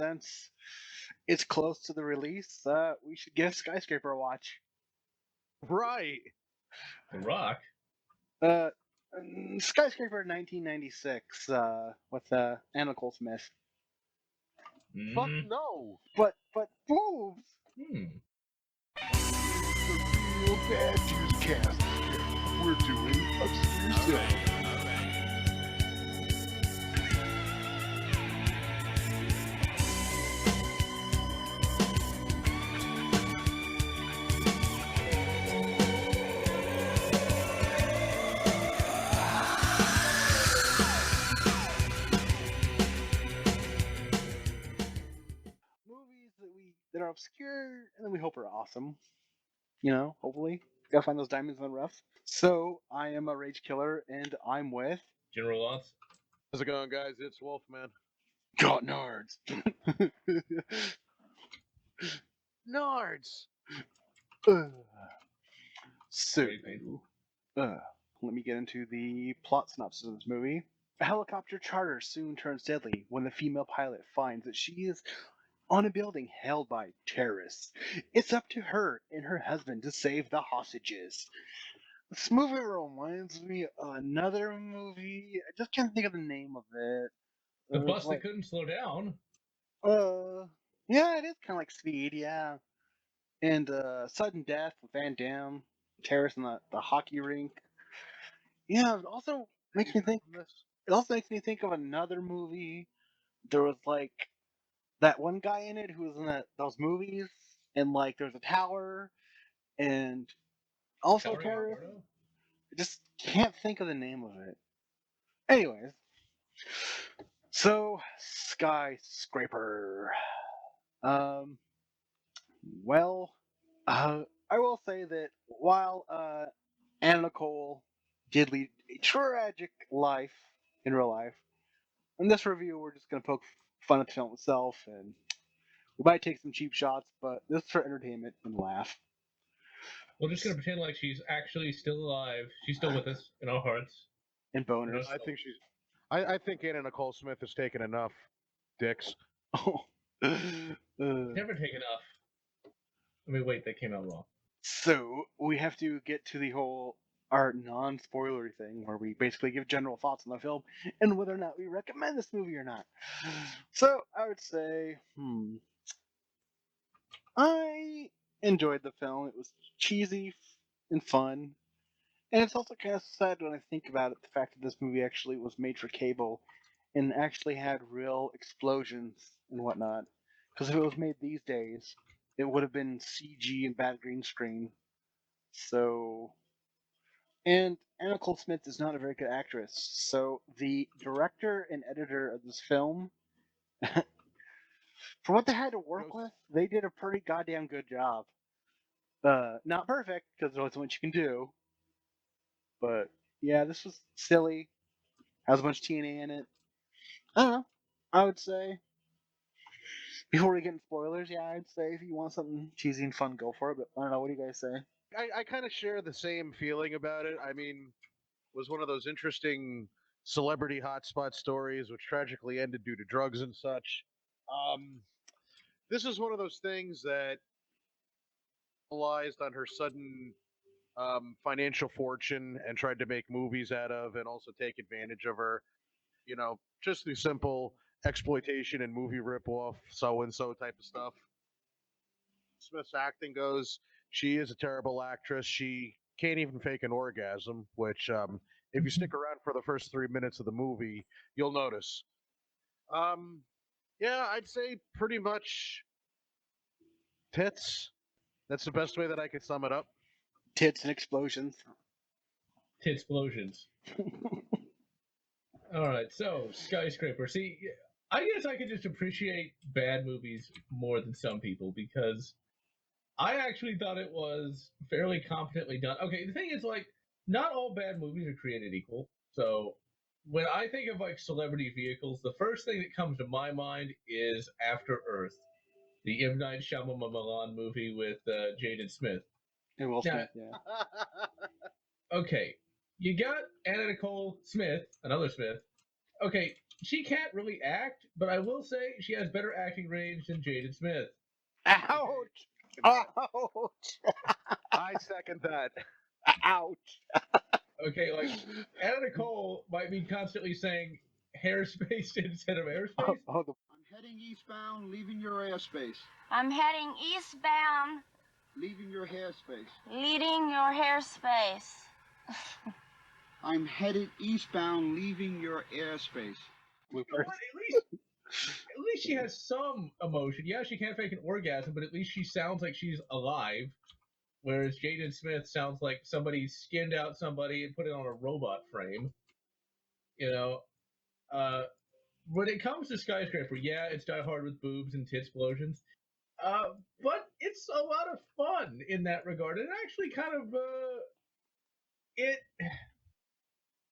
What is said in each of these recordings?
since it's close to the release, we should give Skyscraper a watch. Right. The Rock. Skyscraper 1996 with Anna Nicole Smith. Fuck no. But boobs. The real Bad Juice cast here. We're doing Obscursome. Movies that are obscure and then we hope are awesome. You know, hopefully. Gotta find those diamonds in the rough. So I am a rage killer and I'm with General Lots. How's it going, guys? It's Wolfman. God Nards. Nards. So Very painful. let me get into the plot synopsis of this movie. A helicopter charter soon turns deadly when the female pilot finds that she is on a building held by terrorists. It's up to her and her husband to save the hostages. This movie reminds me of another movie. I just can't think of the name of it. The It was bus like- that couldn't slow down. Yeah, it is kind of like Speed, yeah. And Sudden Death with Van Damme, terrorists in the hockey rink. Yeah, it also makes me think. It also makes me think of another movie. There was like that one guy in it who was in those movies, and like there's a tower, and also Towering terrorists. Inferno? I just can't think of the name of it. Anyways, so Skyscraper. Well, I will say that while Anna Nicole did lead a tragic life in real life, in this review we're just gonna poke fun at the film itself, and we might take some cheap shots, but this is for entertainment and laugh. We're just gonna pretend like she's actually still alive. She's still with us in our hearts. And boners. I think she's. I think Anna Nicole Smith has taken enough dicks. Oh. Never take enough. I mean, wait, that came out wrong. So we have to get to the whole our non-spoilery thing where we basically give general thoughts on the film and whether or not we recommend this movie or not. So I would say, I enjoyed the film. It was cheesy and fun. And it's also kind of sad when I think about it, the fact that this movie actually was made for cable and actually had real explosions and whatnot. Because if it was made these days, it would have been CG and bad green screen. So, and Anna Nicole Smith is not a very good actress. So the director and editor of this film, for what they had to work with, they did a pretty goddamn good job. Not perfect because there's only so much you can do, but yeah, this was silly. Has a bunch of TNA in it. I don't know. I would say before we get into spoilers, yeah, I'd say if you want something cheesy and fun, go for it. But I don't know. What do you guys say? I kind of share the same feeling about it. I mean, it was one of those interesting celebrity hotspot stories, which tragically ended due to drugs and such. This is one of those things that realized on her sudden financial fortune and tried to make movies out of, and also take advantage of her. You know, just through simple exploitation and movie ripoff, so and so type of stuff. Smith's acting goes, she is a terrible actress. She can't even fake an orgasm, which, if you stick around for the first 3 minutes of the movie, you'll notice. Yeah, I'd say pretty much tits. That's the best way that I could sum it up. Tits and explosions. Titsplosions. All right, so Skyscraper. See, I guess I could just appreciate bad movies more than some people because I actually thought it was fairly competently done. Okay, the thing is, like, not all bad movies are created equal. So when I think of like celebrity vehicles, the first thing that comes to my mind is After Earth, the M. Night Shyamalan movie with Jaden Smith. And Will Yeah. Smith, yeah. Okay, you got Anna Nicole Smith, another Smith. Okay, she can't really act, but I will say she has better acting range than Jaden Smith. Ouch! Ouch! I second that. Ouch! Okay, like Anna Nicole might be constantly saying hairspace instead of airspace. Oh, I'm heading eastbound, leaving your airspace. I'm heading eastbound, Leaving your hairspace. leading your hairspace. I'm headed eastbound, leaving your airspace. You know what? At least she has some emotion. Yeah, she can't fake an orgasm, but at least she sounds like she's alive. Whereas Jaden Smith sounds like somebody skinned out somebody and put it on a robot frame. You know, when it comes to Skyscraper, yeah, it's Die Hard with boobs and tit explosions. But it's a lot of fun in that regard. It actually kind of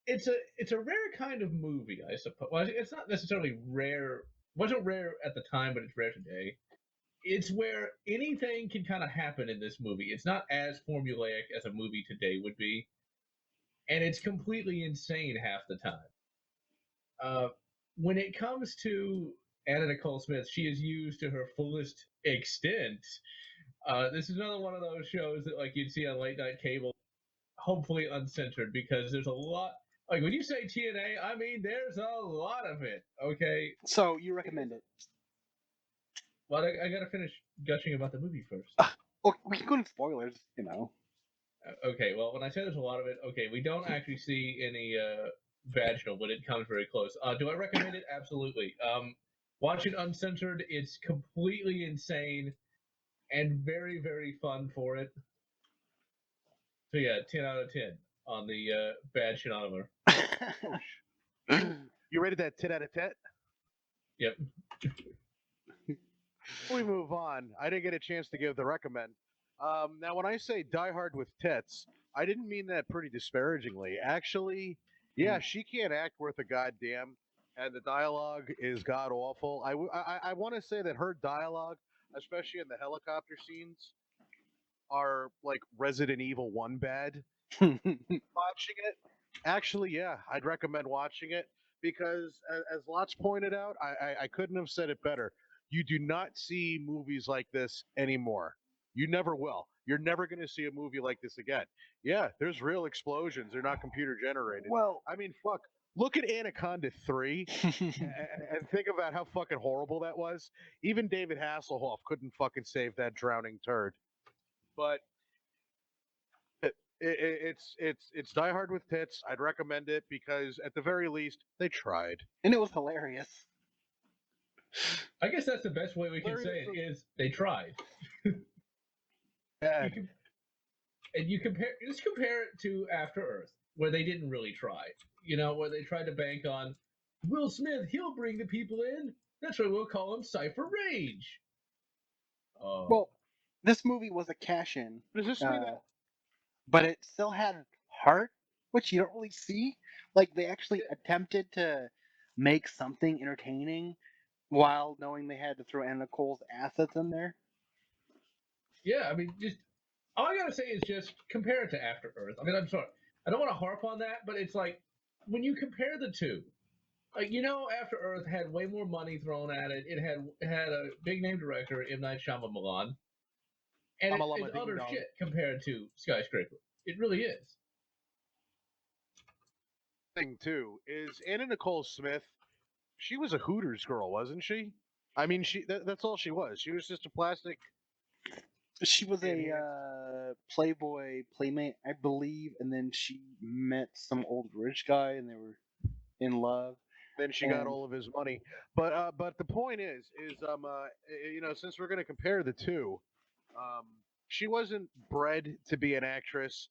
it's a rare kind of movie, I suppose. Well, it's not necessarily rare. Wasn't rare at the time, but it's rare today. It's where anything can kind of happen in this movie. It's not as formulaic as a movie today would be, and it's completely insane half the time. When it comes to Anna Nicole Smith, she is used to her fullest extent. This is another one of those shows that like you'd see on late night cable, hopefully uncensored, because there's a lot. Like when you say TNA, I mean there's a lot of it. Okay, so you recommend it? well I gotta finish gushing about the movie first. Oh, we can go into spoilers, you know. Okay, well when I say there's a lot of it, okay, we don't actually see any vaginal, but it comes very close. Do I recommend it? Absolutely. Watch it uncensored. It's completely insane and very, very fun for it. So yeah, 10 out of 10 on the bad shinometer. You rated that 10 out of 10? Yep. Before we move on, I didn't get a chance to give the recommend. Now, when I say Die Hard with tits, I didn't mean that pretty disparagingly. Actually, yeah, she can't act worth a goddamn, and the dialogue is god awful. I want to say that her dialogue, especially in the helicopter scenes, are like Resident Evil 1 bad. Watching it, actually, yeah, I'd recommend watching it because, as Lots pointed out, I couldn't have said it better. You do not see movies like this anymore. You never will. You're never going to see a movie like this again. Yeah, there's real explosions. They're not computer generated. Well, I mean, fuck. Look at Anaconda 3 and think about how fucking horrible that was. Even David Hasselhoff couldn't fucking save that drowning turd. But it's Die Hard with tits. I'd recommend it because at the very least they tried. and it was hilarious. I guess that's the best way we can say it is they tried. Yeah. You compare it to After Earth, where they didn't really try. You know, where they tried to bank on Will Smith, he'll bring the people in. That's why we'll call him Cypher Rage. Well, this movie was a cash-in, Does this mean that? but it still had heart, which you don't really see. Like they actually attempted to make something entertaining while knowing they had to throw Anna Nicole's assets in there. Yeah, I mean, just all I gotta say is just compare it to After Earth. I mean, I'm sorry, I don't want to harp on that, but it's like when you compare the two, like you know, After Earth had way more money thrown at it. It had a big name director, M. Night Shyamalan, and it's utter shit compared to Skyscraper. It really is. Thing too is Anna Nicole Smith. She was a Hooters girl, wasn't she? I mean, that's all she was. She was just a plastic. She was a Playboy playmate, I believe, and then she met some old rich guy, and they were in love. Then she got all of his money. But the point is you know, since we're going to compare the two, she wasn't bred to be an actress.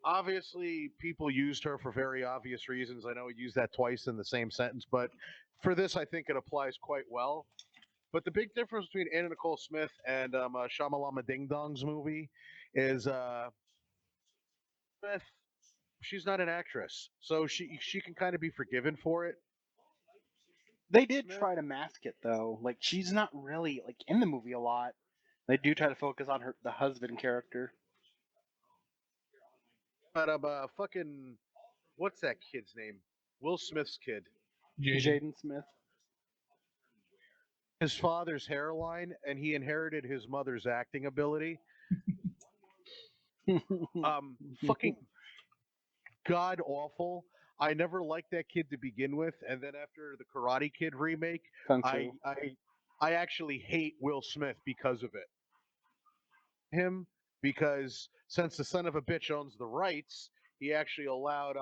Obviously, people used her for very obvious reasons. I know we used that twice in the same sentence, but for this, I think it applies quite well. But the big difference between Anna Nicole Smith and Shyamalama Ding Dong's movie is Smith. She's not an actress, so she can kind of be forgiven for it. They did try to mask it though. Like she's not really like in the movie a lot. They do try to focus on the husband character. But fucking, what's that kid's name? Will Smith's kid. Jaden Smith. His father's hairline, and he inherited his mother's acting ability. Fucking god awful. I never liked that kid to begin with, and then after the Karate Kid remake, Kung I Fu. I actually hate Will Smith because of it. Him because since the son of a bitch owns the rights, he actually allowed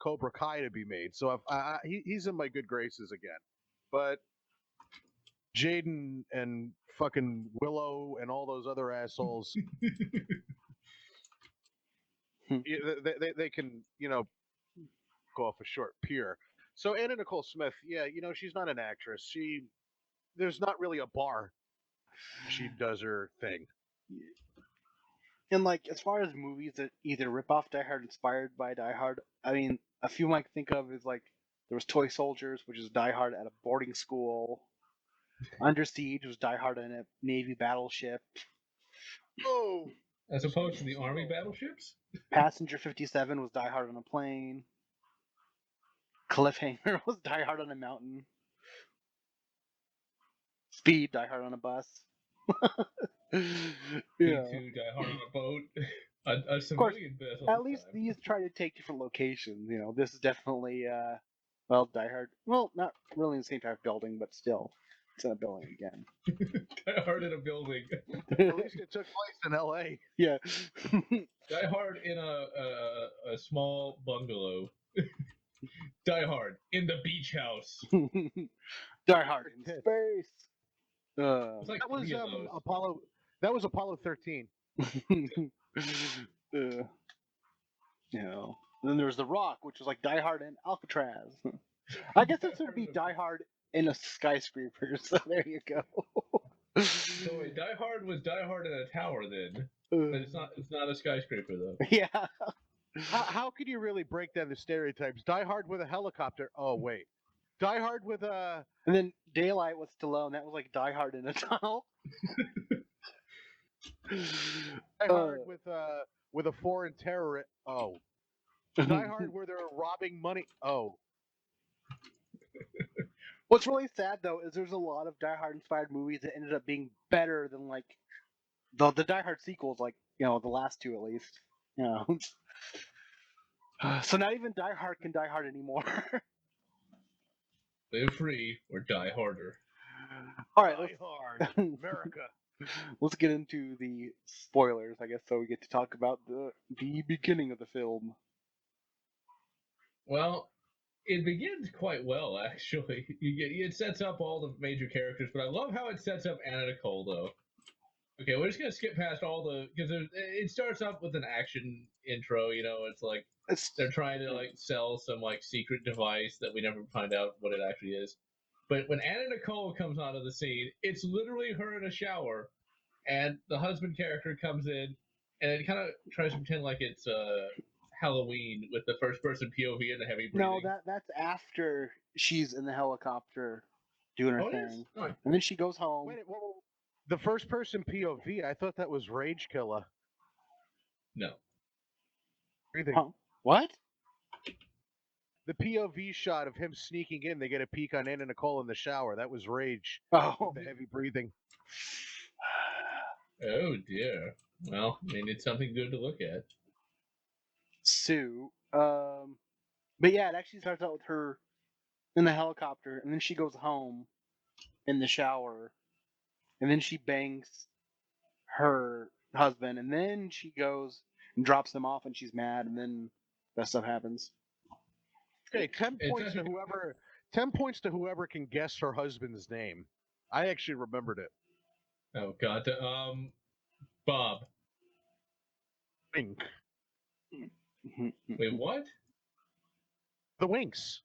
Cobra Kai to be made. So he's in my good graces again. But Jaden and fucking Willow and all those other assholes, they can go off a short pier. So Anna Nicole Smith, yeah, she's not an actress. There's not really a bar. She does her thing. And like, as far as movies that either rip off Die Hard, inspired by Die Hard, I mean, a few I can think of is like there was Toy Soldiers, which is Die Hard at a boarding school. Under Siege was Die Hard in a Navy battleship. Oh, As opposed to the Army battleships? Passenger 57 was Die Hard on a plane. Cliffhanger was Die Hard on a mountain. Speed, Die Hard on a bus. Yeah. To Die Hard on a boat. A civilian vessel. At least these try to take different locations. This is definitely, Die Hard. Well, not really in the same type of building, but still, it's in a building again. Die Hard in a building. At least it took place in L.A. Yeah. Die Hard in a small bungalow. Die Hard in the beach house. Die Hard in space. Like that was Apollo. That was Apollo 13. And then there's The Rock, which was like Die Hard in Alcatraz. I guess this would be Die Hard in a skyscraper. So there you go. So wait, Die Hard was Die Hard in a tower then, but it's not a skyscraper though. Yeah. How could you really break down the stereotypes? Die Hard with a helicopter. Oh wait, Die Hard with a. And then Daylight with Stallone. That was like Die Hard in a tunnel. Die Hard with a foreign terrorist. Oh. Die Hard where they're robbing money. Oh. What's really sad though is there's a lot of Die Hard inspired movies that ended up being better than like the Die Hard sequels, like the last two at least. So not even Die Hard can Die Hard anymore. Live free or die harder. All right, Die Hard, America. Let's get into the spoilers, I guess, so we get to talk about the beginning of the film. Well, it begins quite well, actually. It sets up all the major characters, but I love how it sets up Anna Nicole, though. Okay, we're just gonna skip past all because it starts up with an action intro. It's like they're trying to like sell some like secret device that we never find out what it actually is. But when Anna Nicole comes onto the scene, it's literally her in a shower, and the husband character comes in, and it kind of tries to pretend like it's Halloween with the first person POV and the heavy breathing. No, that's after she's in the helicopter doing her thing, oh. And then she goes home. Wait, the first person POV. I thought that was Rage Killer. No. Breathing. Huh? What? The POV shot of him sneaking in, they get a peek on Anna Nicole in the shower. That was Rage. Oh, The heavy breathing. Oh dear. Well, I mean, it's something good to look at. Sue. But yeah, it actually starts out with her in the helicopter, and then she goes home in the shower, and then she bangs her husband, and then she goes and drops him off, and she's mad, and then that stuff happens. Okay, 10 points to whoever. 10 points to whoever can guess her husband's name. I actually remembered it. Oh God. Bob. Wink. Wait, what? The Winks.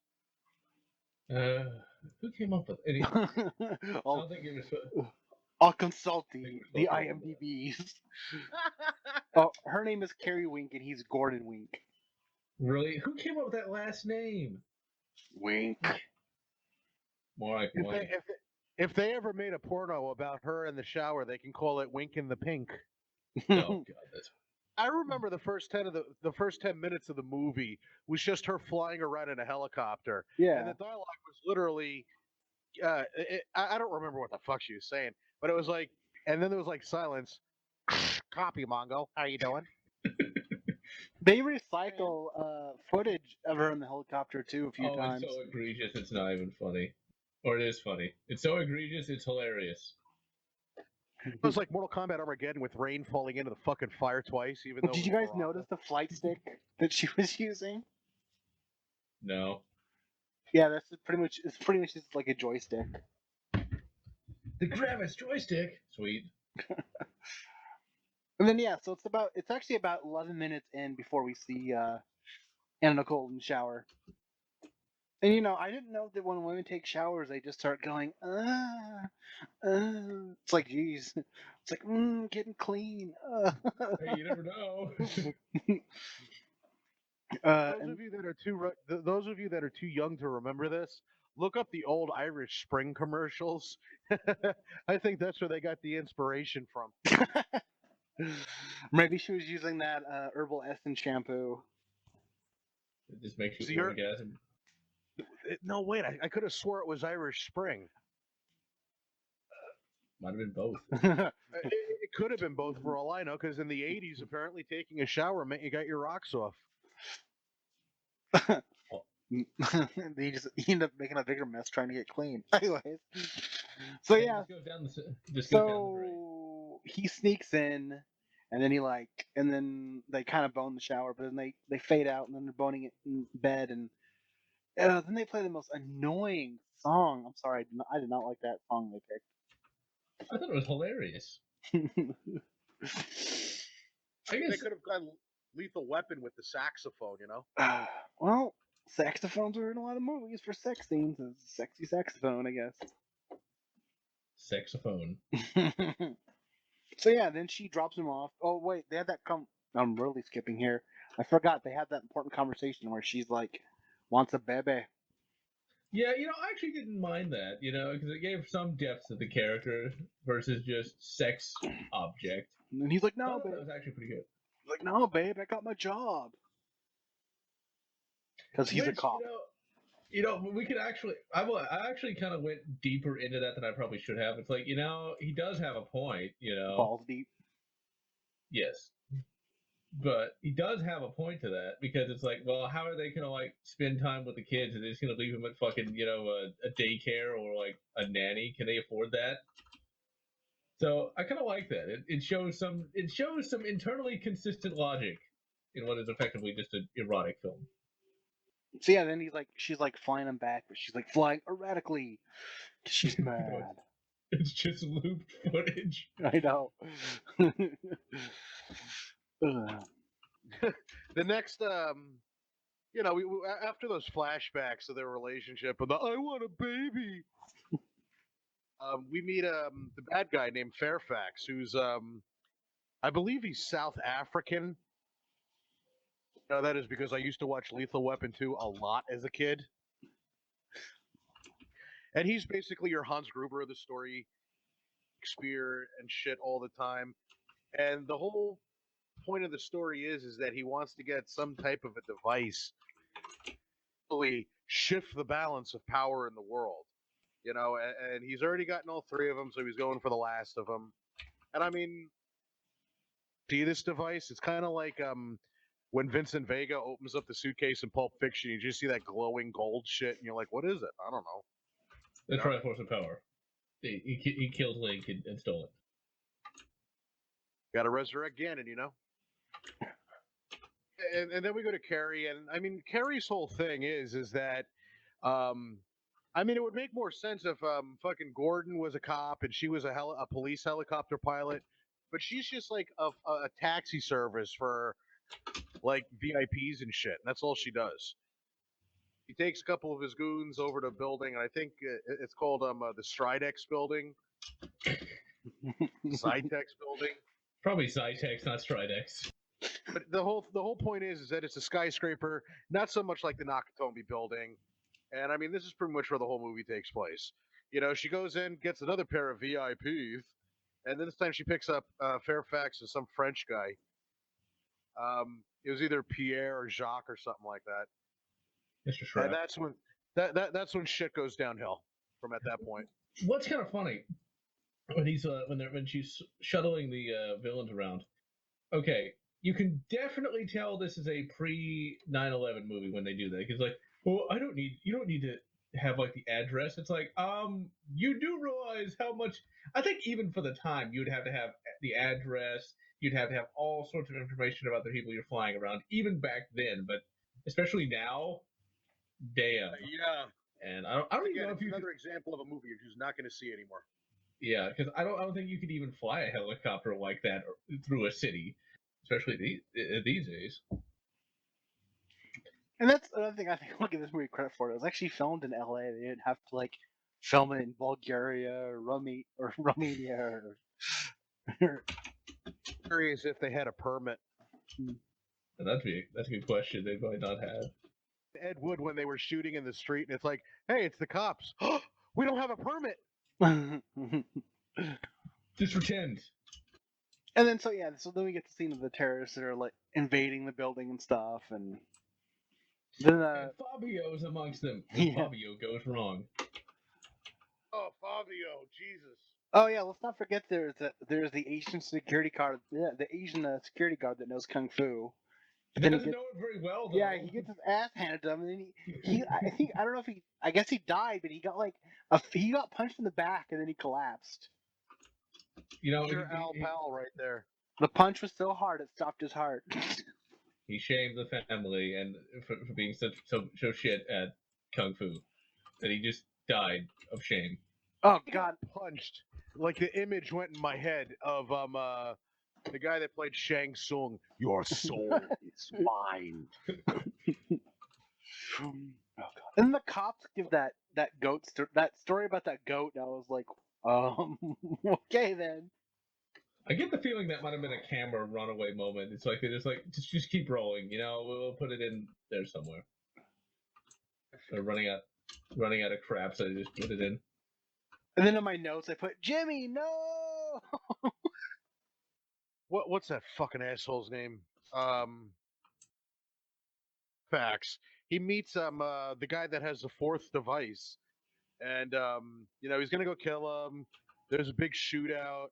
Who came up with it? I don't think it was. I'll consult the IMDb's. Oh, her name is Carrie Wink, and he's Gordon Wink. Really? Who came up with that last name? Wink. More like Wink. If they ever made a porno about her in the shower, they can call it Wink in the Pink. Oh God, I remember the first 10 minutes of the movie was just her flying around in a helicopter, and Yeah. the dialogue was literally I don't remember what the fuck she was saying, but it was like, and then there was like silence. Copy, Mongo. How you doing? They recycle footage of her in the helicopter too a few Oh, it's times. so egregious. It's not even funny, or it is funny. It's so egregious. It's hilarious. It was like Mortal Kombat Armageddon with rain falling into the fucking fire twice, even though. Did It you was guys Baraka. notice the flight stick that she was using? No. Yeah, that's pretty much. It's pretty much just like a joystick. The Gravis joystick. Sweet. And then yeah, so it's actually about 11 minutes in before we see Anna Nicole in the shower. And I didn't know that when women take showers, they just start going, It's like, geez, it's like, getting clean. Hey, you never know. Those And of you that are those of you that are too young to remember this, look up the old Irish Spring commercials. I think that's where they got the inspiration from. maybe she was using that herbal essence shampoo. It just makes So you you're- orgasm. No, wait, I could have swore it was Irish Spring. Might have been both. It could have been both for all I know, because in the 80s, apparently taking a shower meant you got your rocks off. He ended up making a bigger mess trying to get clean. Anyways, so Hey, yeah, Just goes down just goes down the drain. so he sneaks in, and then and then they kind of bone the shower, but then they fade out, and then they're boning it in bed, and then they play the most annoying song. I'm sorry, I did not like that song they I thought it was hilarious. picked. I They guess could have gone Lethal Weapon with the saxophone, you know? Well, saxophones are in a lot of movies for sex scenes. It's a sexy saxophone, I guess. saxophone. So yeah, then she drops him off. Oh wait, they had that I'm really skipping here. I forgot they had that important conversation where she's like, wants a bebe. Yeah, I actually didn't mind that, because it gave some depth to the character versus just sex object. And he's like, I no, thought babe. that was actually pretty good. He's like, no, babe, I got my job. Because he's a Which, cop. we could actually. I actually kind of went deeper into that than I probably should have. It's like, he does have a point. Balls deep. Yes, but he does have a point to that because it's like, well, how are they gonna spend time with the kids? Are they just gonna leave them at fucking a daycare or like a nanny? Can they afford that? So I kind of like that. It shows some internally consistent logic in what is effectively just an erotic film. So yeah, then she's like flying him back, but she's like flying erratically. 'Cause she's mad. It's just looped footage. I know. Ugh. The next, after those flashbacks of their relationship and the "I want a baby," we meet the bad guy named Fairfax, who's I believe he's South African. That is because I used to watch Lethal Weapon 2 a lot as a kid, and he's basically your Hans Gruber of the story, Shakespeare and shit all the time, and the whole point of the story is that he wants to get some type of a device to really shift the balance of power in the world, and he's already gotten all three of them, so he's going for the last of them. And I mean, see this device? It's kind of like when Vincent Vega opens up the suitcase in Pulp Fiction, you just see that glowing gold shit, and you're like, what is it? I don't know. That's Triforce of Power. He killed Link and stole it. Got to resurrect Ganon, And then we go to Carrie, and I mean, Carrie's whole thing is that, I mean, it would make more sense if fucking Gordon was a cop and she was a police helicopter pilot, but she's just like a taxi service for like VIPs and shit. And that's all she does. He takes a couple of his goons over to a building, and I think it's called the Stridex building, Zytex building. Probably Zytex, not Stridex. But the whole point is that it's a skyscraper, not so much like the Nakatomi building. And I mean, this is pretty much where the whole movie takes place. She goes in, gets another pair of VIPs, and then this time she picks up Fairfax and some French guy. It was either Pierre or Jacques or something like that. Mr. And Shrek. that's when that's when shit goes downhill from at that point. What's kind of funny when when she's shuttling the villains around. Okay, you can definitely tell this is a pre 9/11 movie when they do that. Because like, well, you don't need to have like the address. It's like, you do realize how much. I think even for the time, you'd have to have the address. You'd have to have all sorts of information about the people you're flying around, even back then. But especially now, damn. Yeah. And I don't even Again, know it's if you. another example of a movie you're just not going to see anymore. Yeah, because I don't think you could even fly a helicopter like that through a city, especially these days. And that's another thing I think I'll give this movie credit for. It was actually filmed in LA. They didn't have to like film it in Bulgaria or Romania or Curious if they had a permit. And that's a good question. They might not have. Ed Wood when they were shooting in the street, and it's like, hey, it's the cops. We don't have a permit. Just pretend. And then so then we get the scene of the terrorists that are like invading the building and stuff, and then And Fabio's amongst them. Yeah. Fabio goes wrong. Oh, Fabio, Jesus. oh yeah, let's not forget there's the Asian security guard, the Asian security guard that knows kung fu. He Then he doesn't gets, know it very well, though. yeah, he gets his ass handed to him, and then I don't know if I guess he died, but he got like he got punched in the back, and then he collapsed. You know, Your Al Pal right there. The punch was so hard it stopped his heart. he shamed the family and for being so shit at kung fu that he just died of shame. Oh He God! got punched. Like the image went in my head of the guy that played Shang Tsung. Your soul is mine. Oh God! And then the cops give that goat that story about that goat, and I was like, okay then. I get the feeling that might have been a camera runaway moment. It's like they just just keep rolling. You know, we'll put it in there somewhere. They're running out of crap, so they just put it in. And then in my notes, I put Jimmy, no. What's that fucking asshole's name? Fax. He meets the guy that has the fourth device, and he's gonna go kill him. There's a big shootout.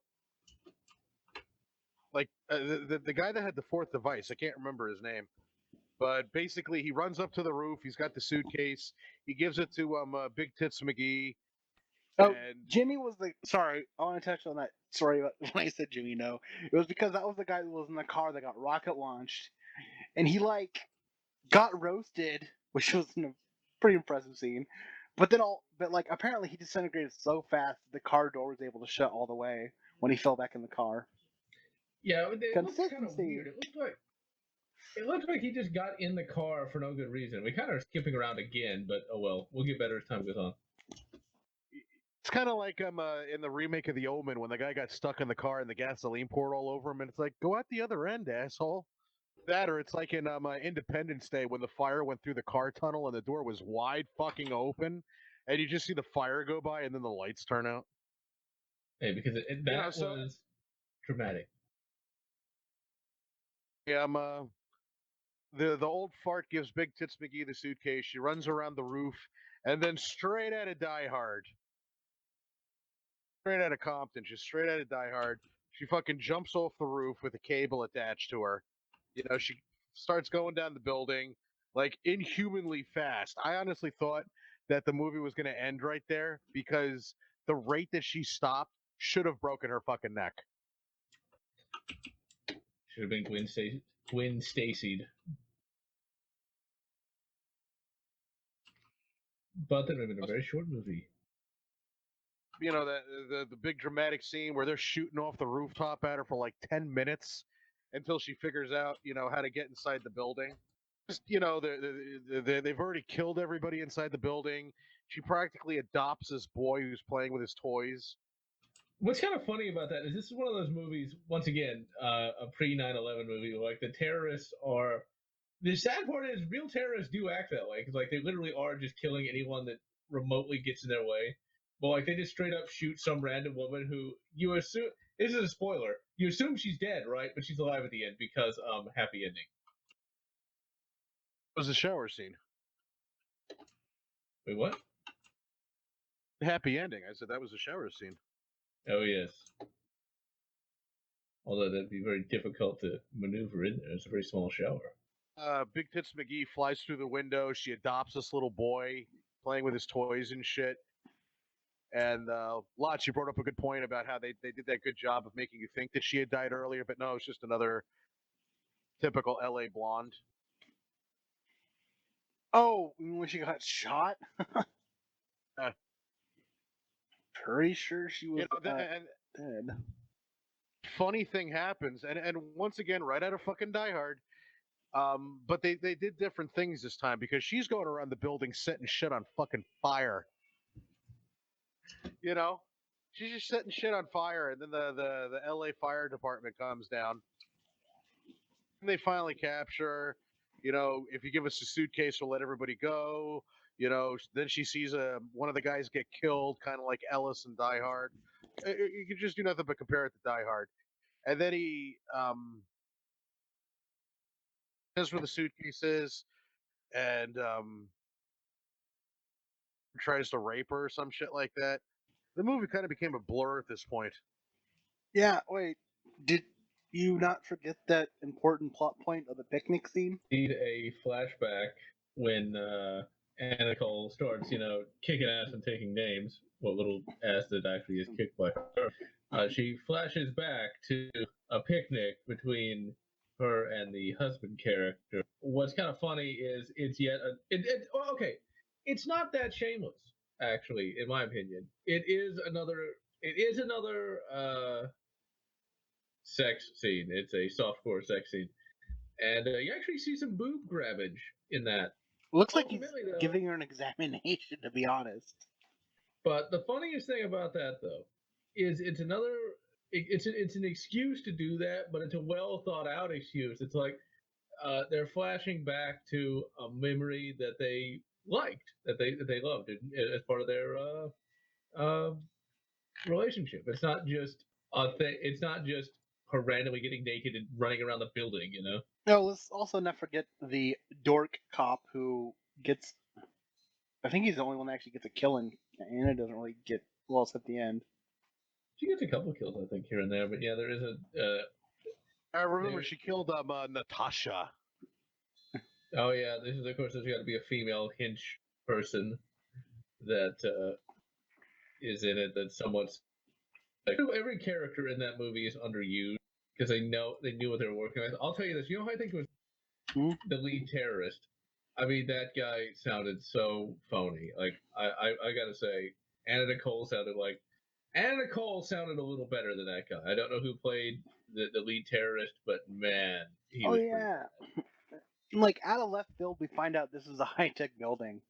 Like the guy that had the fourth device, I can't remember his name, but basically he runs up to the roof. He's got the suitcase. He gives it to Big Tits McGee. Oh, And Jimmy was sorry. I want to touch on that. Sorry when I said Jimmy. No, it was because that was the guy that was in the car that got rocket launched, and he like got roasted, which was a pretty impressive scene. But apparently he disintegrated so fast that the car door was able to shut all the way when he fell back in the car. Yeah, it looked kind of Consistency. weird. It looked like he just got in the car for no good reason. We kind of are skipping around again, but oh well, we'll get better as time goes on. it's kind of like in the remake of The Omen when the guy got stuck in the car and the gasoline poured all over him, and it's like, go out the other end, asshole. That, or it's like in Independence Day when the fire went through the car tunnel and the door was wide fucking open, and you just see the fire go by and then the lights turn out. Hey, because was dramatic. Yeah, the old fart gives Big Tits McGee the suitcase. She runs around the roof, and then straight out of Die Hard, straight out of Compton, just straight out of Die Hard, she fucking jumps off the roof with a cable attached to her. She starts going down the building like inhumanly fast. I honestly thought that the movie was going to end right there because the rate that she stopped should have broken her fucking neck. Should have been Gwen Stacy'd. But that would have been a very short movie. The big dramatic scene where they're shooting off the rooftop at her for like 10 minutes until she figures out, how to get inside the building. Just, they've already killed everybody inside the building. She practically adopts this boy who's playing with his toys. What's kind of funny about that is this is one of those movies, once again, a pre 9/11 movie. Like the terrorists are. The sad part is, real terrorists do act that way because, like, they literally are just killing anyone that remotely gets in their way. But like, they just straight up shoot some random woman who you assume This is a spoiler. You assume she's dead, right? But she's alive at the end because happy ending. It was a shower scene. Wait, what? Happy ending. I said that was a shower scene. Oh yes. Although that'd be very difficult to maneuver in there. It's a very small shower. Big Tits McGee flies through the window. She adopts this little boy playing with his toys and shit. And Lotz, you brought up a good point about how they did that good job of making you think that she had died earlier, but no, it's just another typical LA blonde. Oh, when she got shot? Uh, Pretty sure she was and dead. funny thing happens, and once again, right out of fucking Die Hard. But they did different things this time because she's going around the building setting shit on fucking fire. You know, she's just setting shit on fire, and then the LA fire department comes down, and they finally capture her. You know, if you give us a suitcase, we'll let everybody go. You know, then she sees one of the guys get killed, kind of like Ellis in Die Hard. You can just do nothing but compare it to Die Hard. And then he says where the suitcase is, and tries to rape her or some shit like that. The movie kind of became a blur at this point. Yeah, wait. Did you not forget that important plot point of the picnic scene? Need a flashback when Anna Cole starts, kicking ass and taking names. What little ass that actually is kicked by her. She flashes back to a picnic between her and the husband character. What's kind of funny is it's yet okay. It's not that shameless, actually, in my opinion. It is another sex scene. It's a softcore sex scene. And you actually see some boob grabbage in that. Looks like he's Ultimately, though- giving her an examination, to be honest. But the funniest thing about that, though, is it's an excuse to do that, but it's a well thought out excuse. It's like they're flashing back to a memory that they liked, that they loved as part of their relationship. It's not just a thing. It's not just her randomly getting naked and running around the building. No, let's also not forget the dork cop who gets. I think he's the only one that actually gets a kill, and Anna doesn't really get. Well, it's at the end. She gets a couple kills, I think, here and there. But yeah, there is a. I remember she killed Natasha. Oh yeah, this is of course there's got to be a female hinge person that is in it. That's somewhat. Every character in that movie is underused because they knew what they were working with. I'll tell you this. You know who I think was the lead terrorist? I mean, that guy sounded so phony. Like I gotta say, Anna Nicole sounded a little better than that guy. I don't know who played the lead terrorist, but man, he was. Yeah. Like out of left field, we find out this is a high-tech building.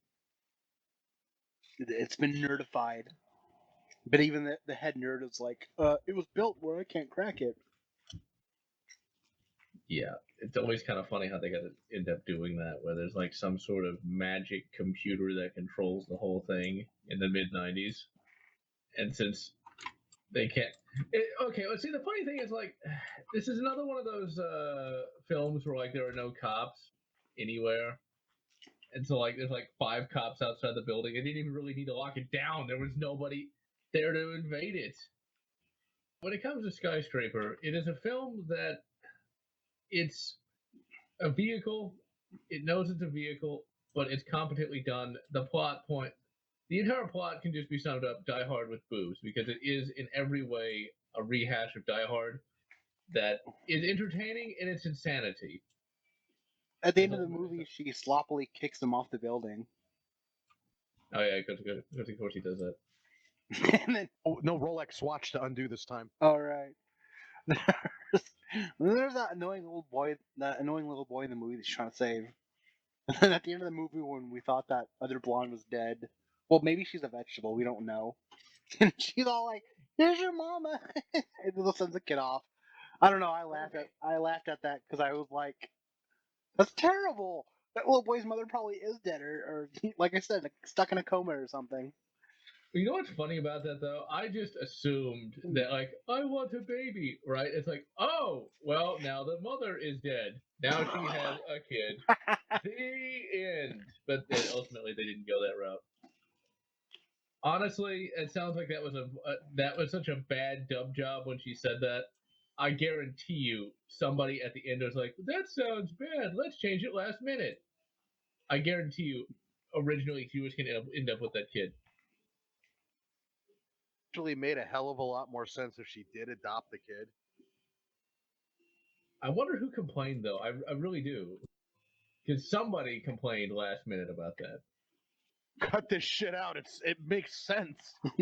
It's been nerdified, but even the head nerd is like, it was built where I can't crack it. Yeah, it's always kind of funny how they got to end up doing that, where there's like some sort of magic computer that controls the whole thing in the mid '90s, and since they can't, okay, let's see. The funny thing is, like, this is another one of those films where like there are no cops anywhere, and so like there's like 5 cops outside the building. They didn't even really need to lock it down. There was nobody there to invade it. When it comes to Skyscraper, it is a film that it's a vehicle. It knows it's a vehicle, but it's competently done. The entire plot can just be summed up: Die Hard with boobs, because it is in every way a rehash of Die Hard that is entertaining in its insanity. At the end of the movie, she sloppily kicks him off the building. Oh yeah, because of course he does that. And then, No Rolex watch to undo this time. all right. There's that annoying little boy in the movie that she's trying to save. And then at the end of the movie, when we thought that other blonde was dead, well, maybe she's a vegetable. We don't know. And she's all like, "Here's your mama," and then sends the kid off. I don't know. I laughed at that because I was like, "That's terrible." That little boy's mother probably is dead, or like I said, like, stuck in a coma or something. You know what's funny about that though? I just assumed that like I want a baby, right? It's like, oh, well, now the mother is dead. Now she has a kid. The end. But then ultimately they didn't go that route. Honestly, it sounds like that was such a bad dub job when she said that. I guarantee you, somebody at the end was like, "That sounds bad. Let's change it last minute." I guarantee you, originally she was going to end up with that kid. Actually made a hell of a lot more sense if she did adopt the kid. I wonder who complained though. I really do, because somebody complained last minute about that. Cut this shit out. It makes sense. Like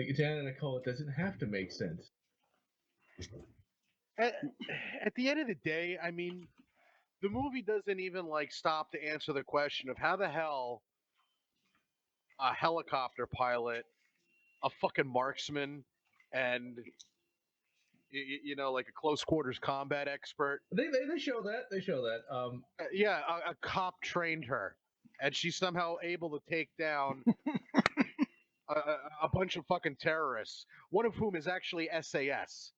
it's Anna Nicole. It doesn't have to make sense. At the end of the day, I mean, the movie doesn't even like stop to answer the question of how the hell a helicopter pilot, a fucking marksman, and you know, like a close quarters combat expert. They show that. They show that. Yeah, a cop trained her, and she's somehow able to take down a bunch of fucking terrorists, one of whom is actually SAS.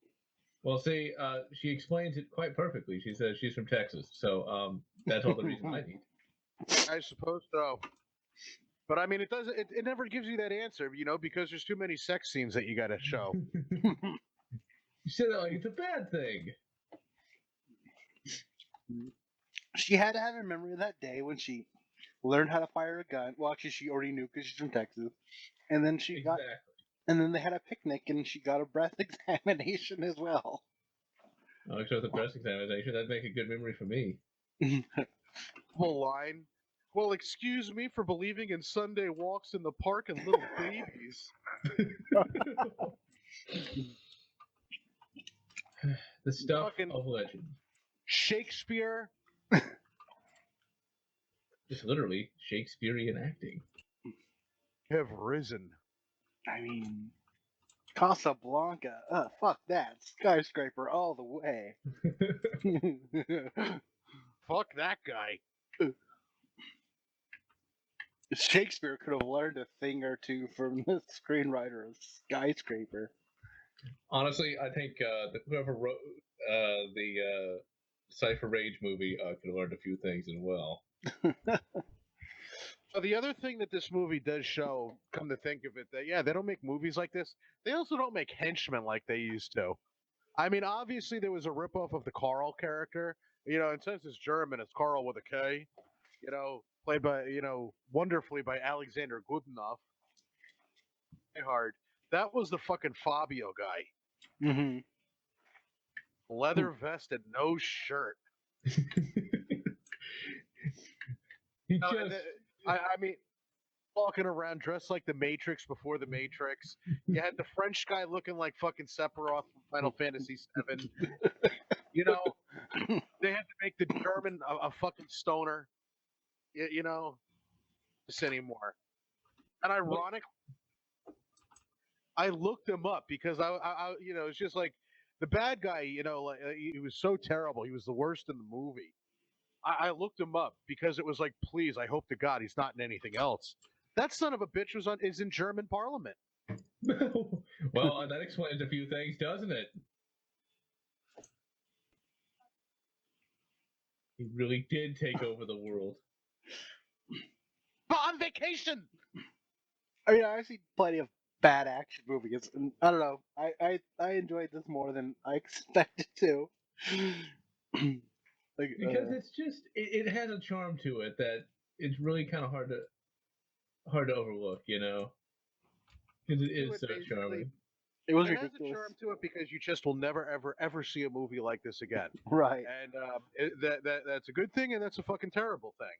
Well, see, she explains it quite perfectly. She says she's from Texas, so that's all the reason I need. I suppose so. But I mean, it doesn't. It never gives you that answer, you know, because there's too many sex scenes that you got to show. You said that like it's a bad thing. She had to have a memory of that day when she learned how to fire a gun. Well, actually, she already knew because she's from Texas. And then and then they had a picnic, and she got a breath examination as well. Oh, except the breast examination, that'd make a good memory for me. Whole line. Well, excuse me for believing in Sunday walks in the park and little babies. The stuff Fucking of legend. Shakespeare. Just literally Shakespearean acting. Have risen. I mean, Casablanca. Fuck that. Skyscraper all the way. Fuck that guy. Shakespeare could have learned a thing or two from the screenwriter of Skyscraper. Honestly, I think whoever wrote the Cypher Rage movie could have learned a few things as well. The other thing that this movie does show, come to think of it, that yeah, they don't make movies like this. They also don't make henchmen like they used to. I mean, obviously there was a ripoff of the Carl character, you know, and since it's German, it's Carl with a K, you know, played by, you know, wonderfully by Alexander Goodenough. Hard. That was the fucking Fabio guy. Mm-hmm. Leather vest and no shirt. He No, just I mean, walking around dressed like the Matrix before the Matrix. You had the French guy looking like fucking Sephiroth from Final Fantasy VII. You know, they had to make the German a fucking stoner. You know, this anymore. And ironic, I looked him up because I you know, it's just like the bad guy. You know, like he was so terrible. He was the worst in the movie. I looked him up because it was like, please, I hope to God he's not in anything else. That son of a bitch is in German Parliament. well, that explains a few things, doesn't it? He really did take over the world. But on vacation. I mean, I've seen plenty of bad action movies, and I don't know. I enjoyed this more than I expected to. Like, Because it's just it has a charm to it that it's really kind of hard to overlook, you know, because it is so charming. it was It has a ridiculous. charm to it because you just will never, ever, ever see a movie like this again. Right. And that's a good thing, and that's a fucking terrible thing.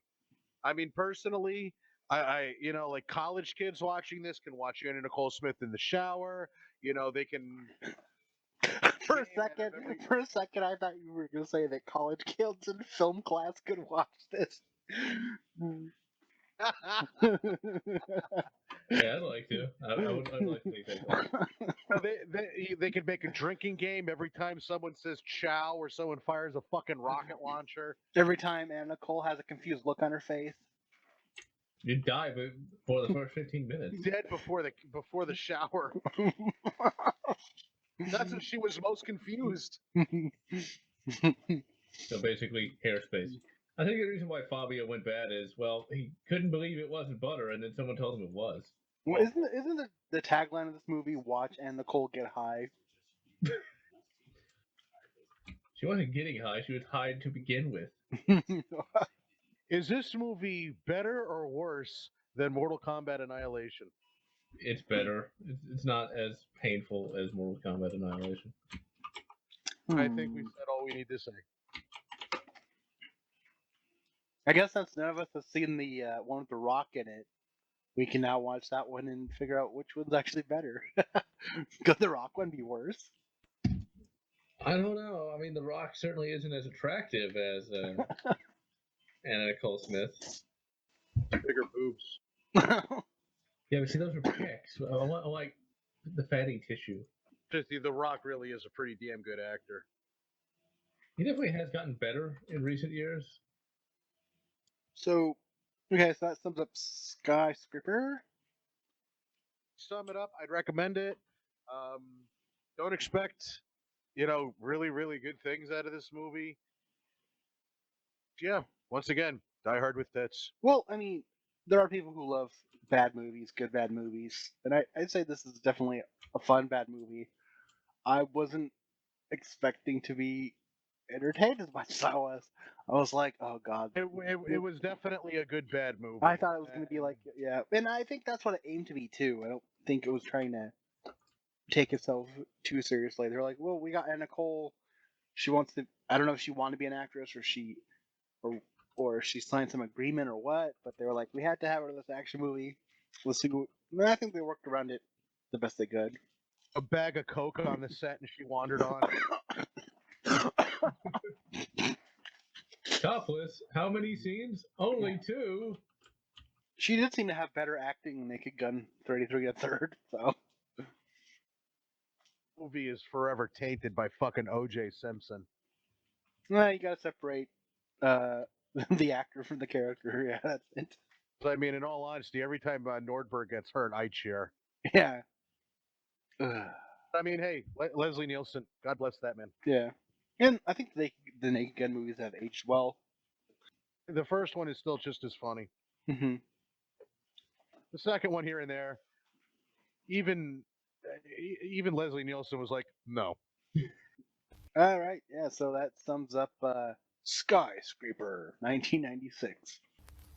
I mean, personally, I you know, like college kids watching this can watch Anna Nicole Smith in the shower. You know, they can. For a second, I thought you were gonna say that college kids in film class could watch this. Yeah, I'd like to. I'd like to think that. They could make a drinking game every time someone says "chow" or someone fires a fucking rocket launcher. Every time Anna Nicole has a confused look on her face. You die before the first 15 minutes. Dead before the shower. That's when she was most confused. So basically, hairspace. I think the reason why Fabio went bad is, well, he couldn't believe it wasn't butter, and then someone told him it was. Well, isn't the tagline of this movie "Watch and Nicole get high"? She wasn't getting high; she was high to begin with. Is this movie better or worse than Mortal Kombat Annihilation? It's better. It's not as painful as Mortal Kombat Annihilation. I think we've said all we need to say. I guess since none of us have seen the one with the Rock in it, we can now watch that one and figure out which one's actually better. Could the Rock one be worse? I don't know. I mean, The Rock certainly isn't as attractive as Anna Nicole Smith. Bigger boobs. Yeah, but see, those are pecs. I like the fatty tissue. Just The Rock really is a pretty damn good actor. He definitely has gotten better in recent years. So that sums up Skyscraper. Sum it up, I'd recommend it. Don't expect, really, really good things out of this movie. Yeah, once again, Die Hard with tits. Well, I mean, there are people who love bad movies, good bad movies, and I'd say this is definitely a fun bad movie. I wasn't expecting to be entertained as much as I was. I was like, oh god. It was definitely a good bad movie. I thought it was going to be like, yeah, and I think that's what it aimed to be too. I don't think it was trying to take itself too seriously. They're like, well, we got Anna Nicole. She wants to. I don't know if she wanted to be an actress or she signed some agreement or what. But they were like, we had to have her in this action movie. Let's see. And I think they worked around it the best they could. A bag of coke on the set, and she wandered on. Topless. How many scenes? Only 2. She did seem to have better acting in Naked Gun 33 and third. So Movie is forever tainted by fucking O.J. Simpson. well, you gotta separate the actor from the character. Yeah, that's it. So, I mean, in all honesty, every time Nordberg gets hurt, I cheer. Yeah. I mean, hey, Leslie Nielsen, God bless that man. Yeah. And I think the Naked Gun movies have aged well. The first one is still just as funny. Mm-hmm. The second one here and there, even Leslie Nielsen was like, no. All right. Yeah. So that sums up Skyscraper, 1996.